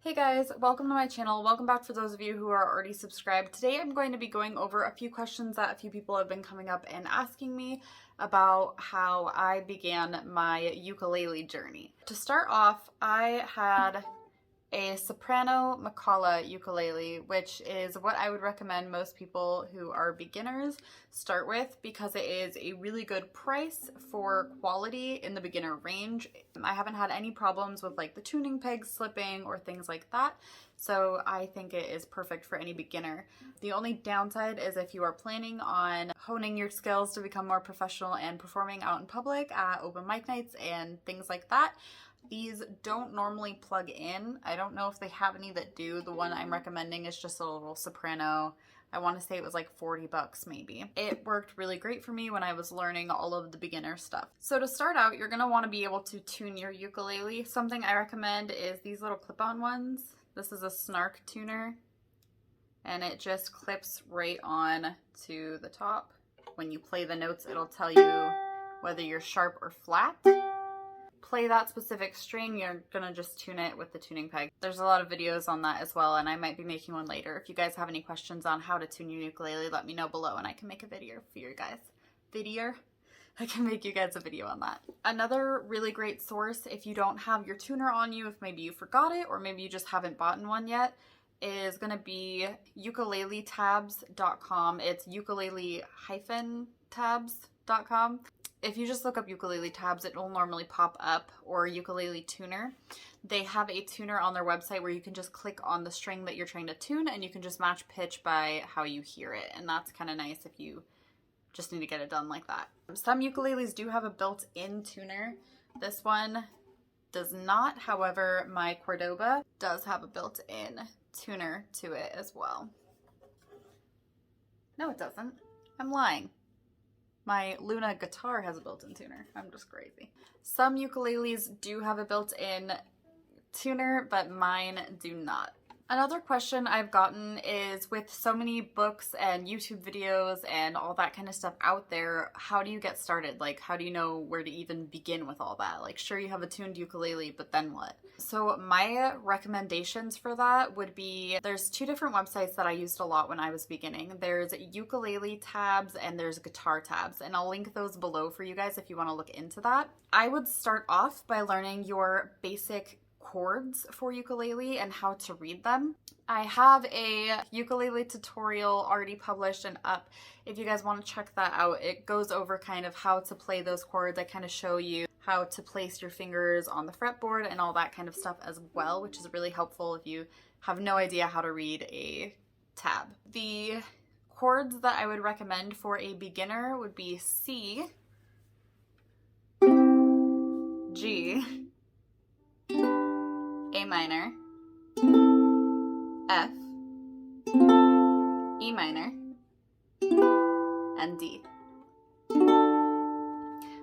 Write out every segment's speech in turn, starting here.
Hey guys, welcome to my channel. Welcome back for those of you who are already subscribed. Today I'm going to be going over a few questions that a few people have been coming up and asking me about how I began my ukulele journey. To start off, I had a soprano Macala ukulele, which is what I would recommend most people who are beginners start with because it is a really good price for quality in the beginner range. I haven't had any problems with like the tuning pegs slipping or things like that, so I think it is perfect for any beginner. The only downside is if you are planning on honing your skills to become more professional and performing out in public at open mic nights and things like that. These don't normally plug in. I don't know if they have any that do. The one I'm recommending is just a little soprano. I want to say it was like 40 bucks maybe. It worked really great for me when I was learning all of the beginner stuff. So to start out, you're going to want to be able to tune your ukulele. Something I recommend is these little clip-on ones. This is a snark tuner and it just clips right on to the top. When you play the notes, it'll tell you whether you're sharp or flat. Play that specific string, you're gonna just tune it with the tuning peg. There's a lot of videos on that as well, and I might be making one later. If you guys have any questions on how to tune your ukulele, let me know below and I can make a video for you guys. I can make you guys a video on that. Another really great source, if you don't have your tuner on you, if maybe you forgot it or maybe you just haven't bought one yet, is gonna be ukuleletabs.com. It's ukulele-tabs.com. If you just look up ukulele tabs, it will normally pop up, or ukulele tuner. They have a tuner on their website where you can just click on the string that you're trying to tune and you can just match pitch by how you hear it. And that's kind of nice if you just need to get it done like that. Some ukuleles do have a built-in tuner. This one does not. However, my Cordoba does have a built-in tuner to it as well. No, it doesn't. I'm lying. My Luna guitar has a built-in tuner. I'm just crazy. Some ukuleles do have a built-in tuner, but mine do not. Another question I've gotten is, with so many books and YouTube videos and all that kind of stuff out there, how do you get started? Like, how do you know where to even begin with all that? Like, sure, you have a tuned ukulele, but then what? So my recommendations for that would be, there's two different websites that I used a lot when I was beginning. There's ukulele tabs and there's guitar tabs, and I'll link those below for you guys if you want to look into that. I would start off by learning your basic chords for ukulele and how to read them. I have a ukulele tutorial already published and up. If you guys want to check that out, it goes over kind of how to play those chords. I kind of show you how to place your fingers on the fretboard and all that kind of stuff as well, which is really helpful if you have no idea how to read a tab. The chords that I would recommend for a beginner would be C, G, A minor, F, E minor, and D.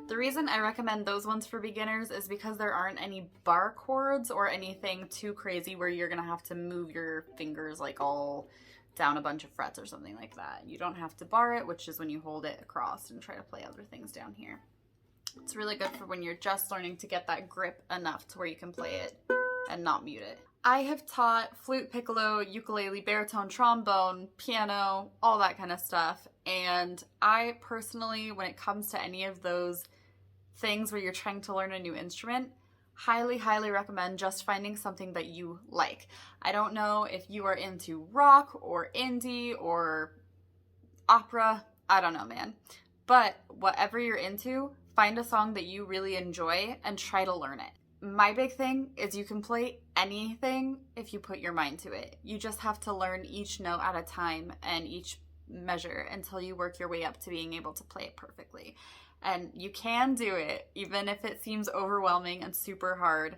The reason I recommend those ones for beginners is because there aren't any bar chords or anything too crazy where you're gonna have to move your fingers like all down a bunch of frets or something like that. You don't have to bar it, which is when you hold it across and try to play other things down here. It's really good for when you're just learning to get that grip enough to where you can play it and not mute it. I have taught flute, piccolo, ukulele, baritone, trombone, piano, all that kind of stuff. And I personally, when it comes to any of those things where you're trying to learn a new instrument, highly, highly recommend just finding something that you like. I don't know if you are into rock or indie or opera. I don't know, man. But whatever you're into, find a song that you really enjoy and try to learn it. My big thing is you can play anything if you put your mind to it. You just have to learn each note at a time and each measure until you work your way up to being able to play it perfectly. And you can do it, even if it seems overwhelming and super hard.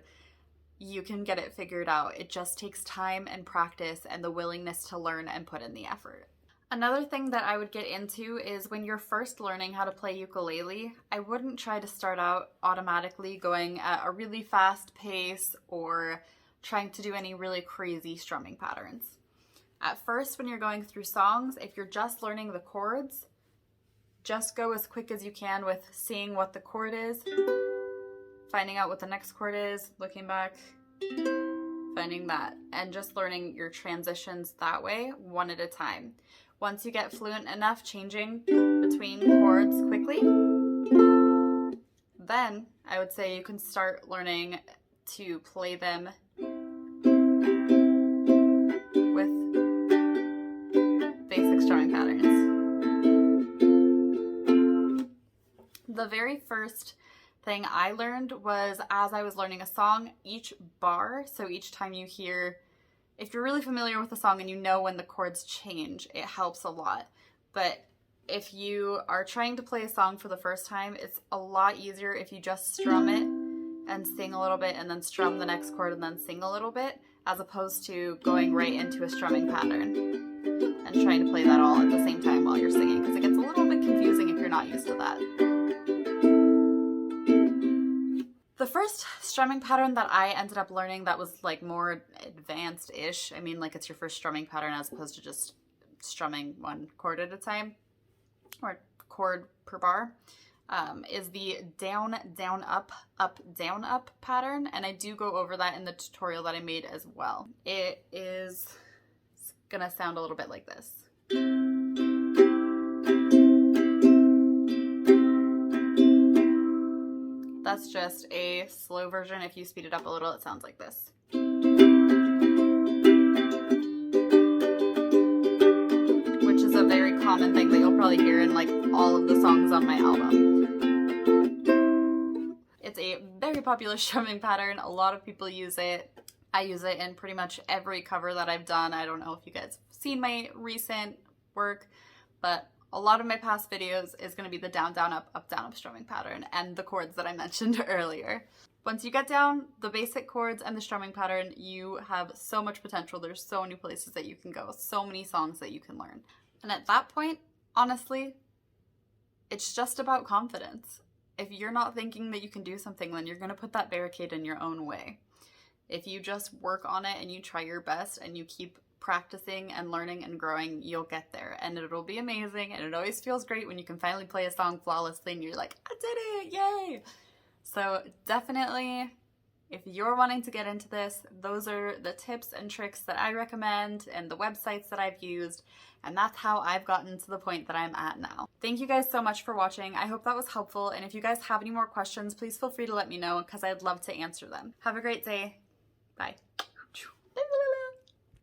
You can get it figured out. It just takes time and practice and the willingness to learn and put in the effort. Another thing that I would get into is when you're first learning how to play ukulele, I wouldn't try to start out automatically going at a really fast pace or trying to do any really crazy strumming patterns. At first, when you're going through songs, if you're just learning the chords, just go as quick as you can with seeing what the chord is, finding out what the next chord is, looking back, bending that and just learning your transitions that way, one at a time. Once you get fluent enough changing between chords quickly, then I would say you can start learning to play them with basic strumming patterns. The very first thing I learned was as I was learning a song, each bar, so each time you hear, if you're really familiar with a song and you know when the chords change, it helps a lot. But if you are trying to play a song for the first time, it's a lot easier if you just strum it and sing a little bit and then strum the next chord and then sing a little bit, as opposed to going right into a strumming pattern and trying to play that all at the same time while you're singing, because it gets a little bit confusing if you're not used to that. The first strumming pattern that I ended up learning that was like more advanced-ish, I mean like it's your first strumming pattern as opposed to just strumming one chord at a time, or chord per bar, is the down, down, up, down, up pattern. And I do go over that in the tutorial that I made as well. It is gonna sound a little bit like this. That's just a slow version. If you speed it up a little, it sounds like this. Which is a very common thing that you'll probably hear in like all of the songs on my album. It's a very popular strumming pattern. A lot of people use it. I use it in pretty much every cover that I've done. I don't know if you guys have seen my recent work, but a lot of my past videos is going to be the down, down, up, down, up strumming pattern and the chords that I mentioned earlier. Once you get down the basic chords and the strumming pattern, you have so much potential. There's so many places that you can go, so many songs that you can learn. And at that point, honestly, it's just about confidence. If you're not thinking that you can do something, then you're going to put that barricade in your own way. If you just work on it and you try your best and you keep practicing and learning and growing, you'll get there, and it'll be amazing. And it always feels great when you can finally play a song flawlessly and you're like, I did it, yay! So definitely, if you're wanting to get into this, those are the tips and tricks that I recommend and the websites that I've used, and that's how I've gotten to the point that I'm at now. Thank you guys so much for watching. I hope that was helpful, and if you guys have any more questions, please feel free to let me know because I'd love to answer them. Have a great day. Bye.